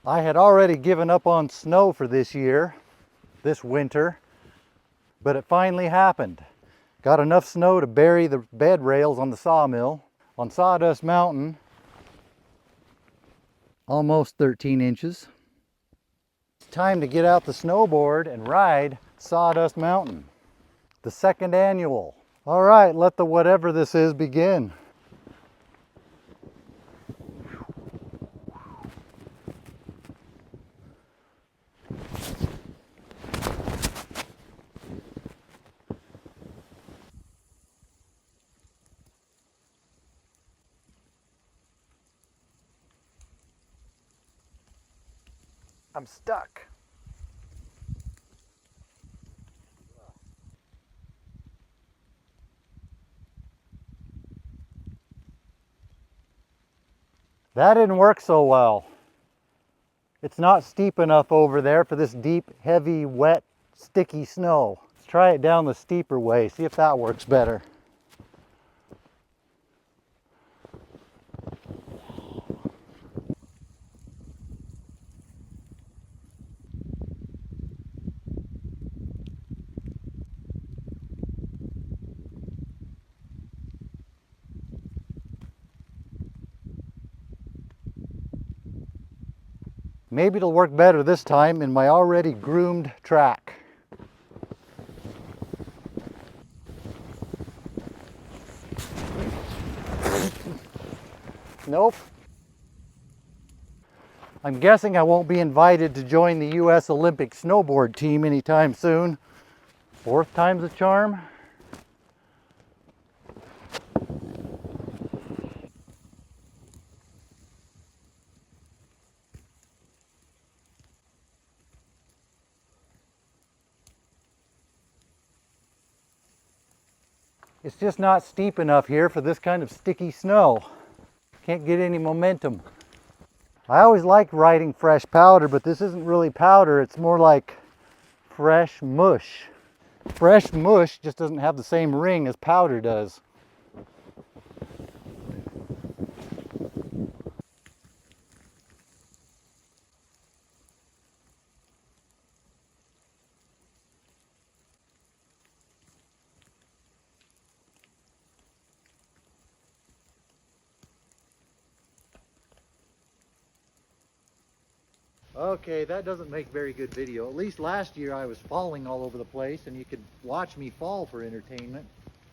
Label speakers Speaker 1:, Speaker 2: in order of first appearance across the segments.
Speaker 1: I had already given up on snow for this year, this winter, but it finally happened. Got enough snow to bury the bed rails on the sawmill. On Sawdust Mountain, almost 13 inches. It's time to get out the snowboard and ride Sawdust Mountain, the second annual. All right, let the whatever this is begin. I'm stuck. That didn't work so well. It's not steep enough over there for this deep, heavy, wet, sticky snow. Let's try it down the steeper way, see if that works better. Maybe it'll work better this time in my already groomed track. Nope. I'm guessing I won't be invited to join the U.S. Olympic snowboard team anytime soon. Fourth time's a charm. It's just not steep enough here for this kind of sticky snow. Can't get any momentum. I always liked riding fresh powder, but this isn't really powder, it's more like fresh mush. Fresh mush just doesn't have the same ring as powder does. Okay, that doesn't make very good video. At least last year I was falling all over the place and you could watch me fall for entertainment.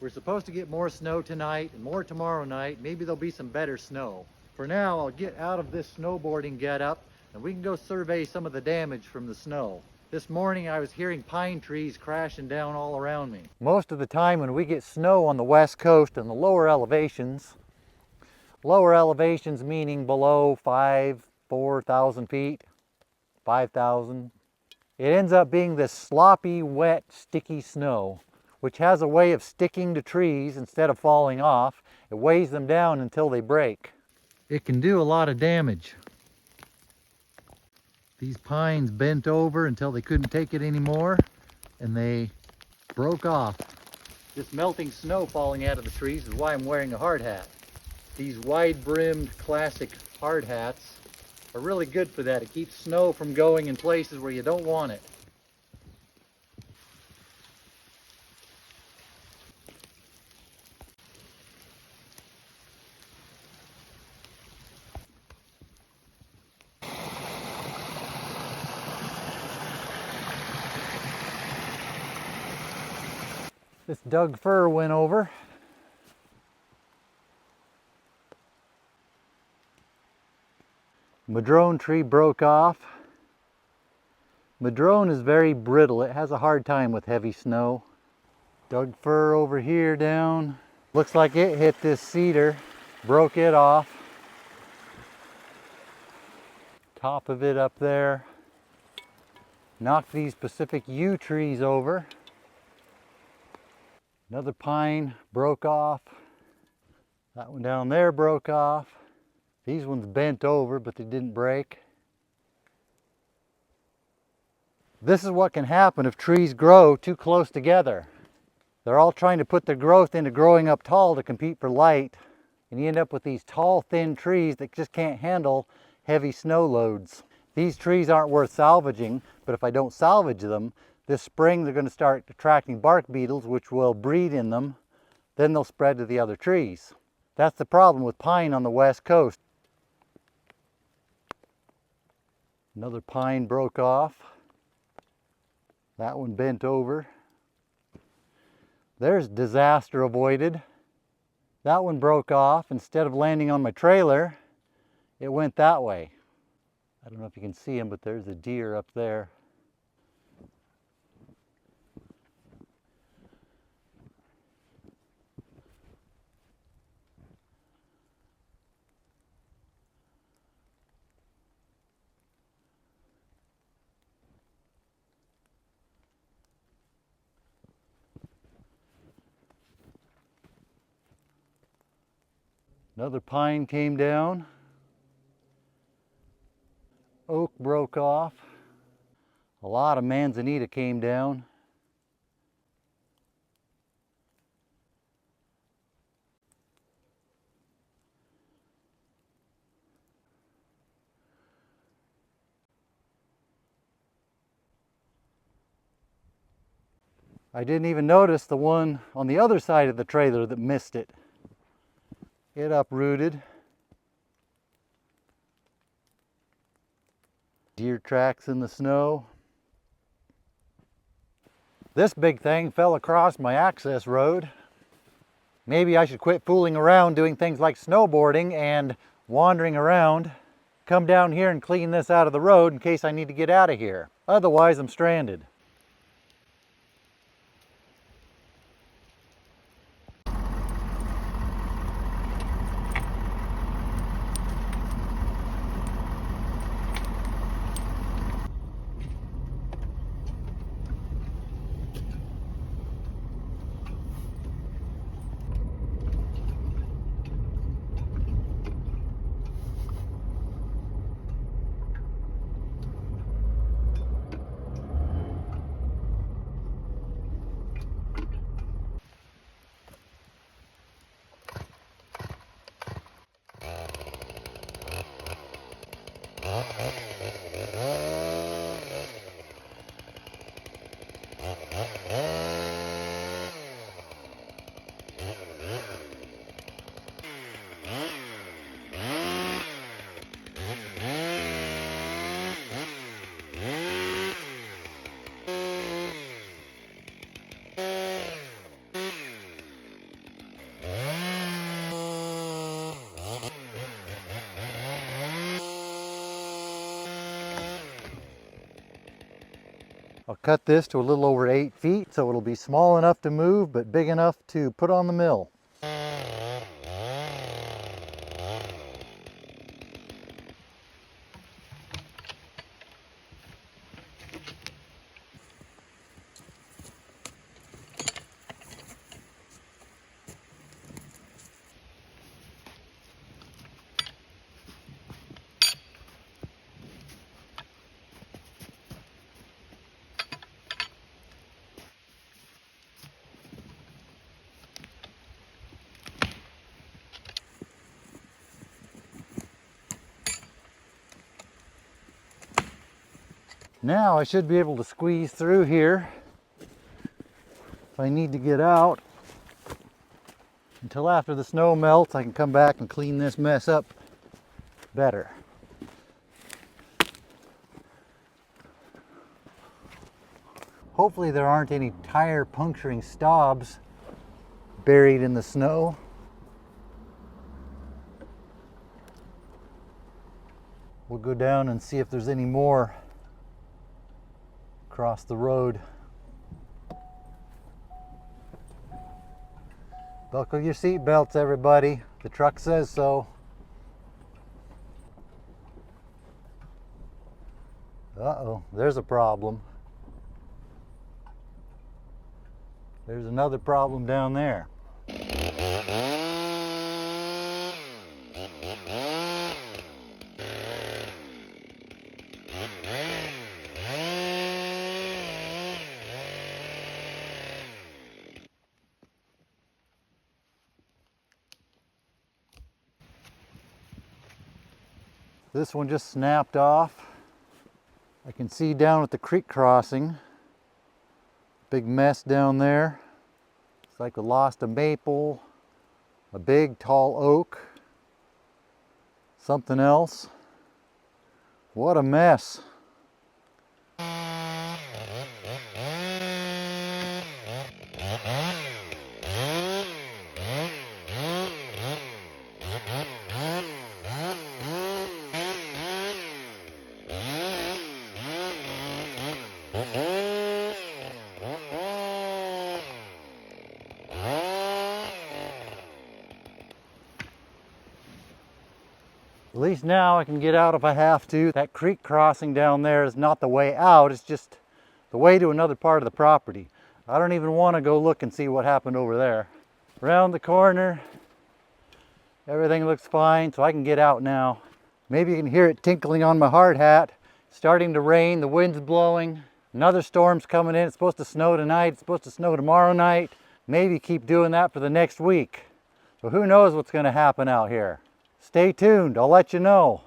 Speaker 1: We're supposed to get more snow tonight and more tomorrow night. Maybe there'll be some better snow. For now, I'll get out of this snowboarding getup and we can go survey some of the damage from the snow. This morning I was hearing pine trees crashing down all around me. Most of the time when we get snow on the west coast and the lower elevations meaning below 4,000 feet, 5,000. It ends up being this sloppy, wet, sticky snow, which has a way of sticking to trees instead of falling off. It weighs them down until they break. It can do a lot of damage. These pines bent over until they couldn't take it anymore, and they broke off. This melting snow falling out of the trees is why I'm wearing a hard hat. These wide-brimmed classic hard hats are really good for that. It keeps snow from going in places where you don't want it. This Doug fir went over. Madrone tree broke off. Madrone is very brittle. It has a hard time with heavy snow. Doug fir over here down. Looks like it hit this cedar, broke it off. Top of it up there. Knocked these Pacific yew trees over. Another pine broke off. That one down there broke off. These ones bent over, but they didn't break. This is what can happen if trees grow too close together. They're all trying to put their growth into growing up tall to compete for light, and you end up with these tall, thin trees that just can't handle heavy snow loads. These trees aren't worth salvaging, but if I don't salvage them, this spring they're going to start attracting bark beetles, which will breed in them. Then they'll spread to the other trees. That's the problem with pine on the west coast. Another pine broke off. That one bent over. There's disaster avoided. That one broke off. Instead of landing on my trailer, it went that way. I don't know if you can see him, but there's a deer up there. Another pine came down. Oak broke off. A lot of manzanita came down. I didn't even notice the one on the other side of the trailer that missed it. It uprooted. Deer tracks in the snow. This big thing fell across my access road. Maybe I should quit fooling around doing things like snowboarding and wandering around. Come down here and clean this out of the road in case I need to get out of here. Otherwise, I'm stranded. I'll cut this to a little over 8 feet so it'll be small enough to move but big enough to put on the mill. Now I should be able to squeeze through here if I need to get out. Until after the snow melts, I can come back and clean this mess up better. Hopefully there aren't any tire puncturing stobs buried in the snow. We'll go down and see if there's any more across the road. Buckle your seat belts, everybody. The truck says so. Uh-oh, there's a problem. There's another problem down there. This one just snapped off. I can see down at the creek crossing, big mess down there. It's like we lost a maple, a big tall oak, something else. What a mess. At least now I can get out if I have to. That creek crossing down there is not the way out, it's just the way to another part of the property. I don't even want to go look and see what happened over there. Around the corner, everything looks fine, so I can get out now. Maybe you can hear it tinkling on my hard hat. It's starting to rain, the wind's blowing. Another storm's coming in. It's supposed to snow tonight, it's supposed to snow tomorrow night. Maybe keep doing that for the next week. So who knows what's going to happen out here. Stay tuned, I'll let you know.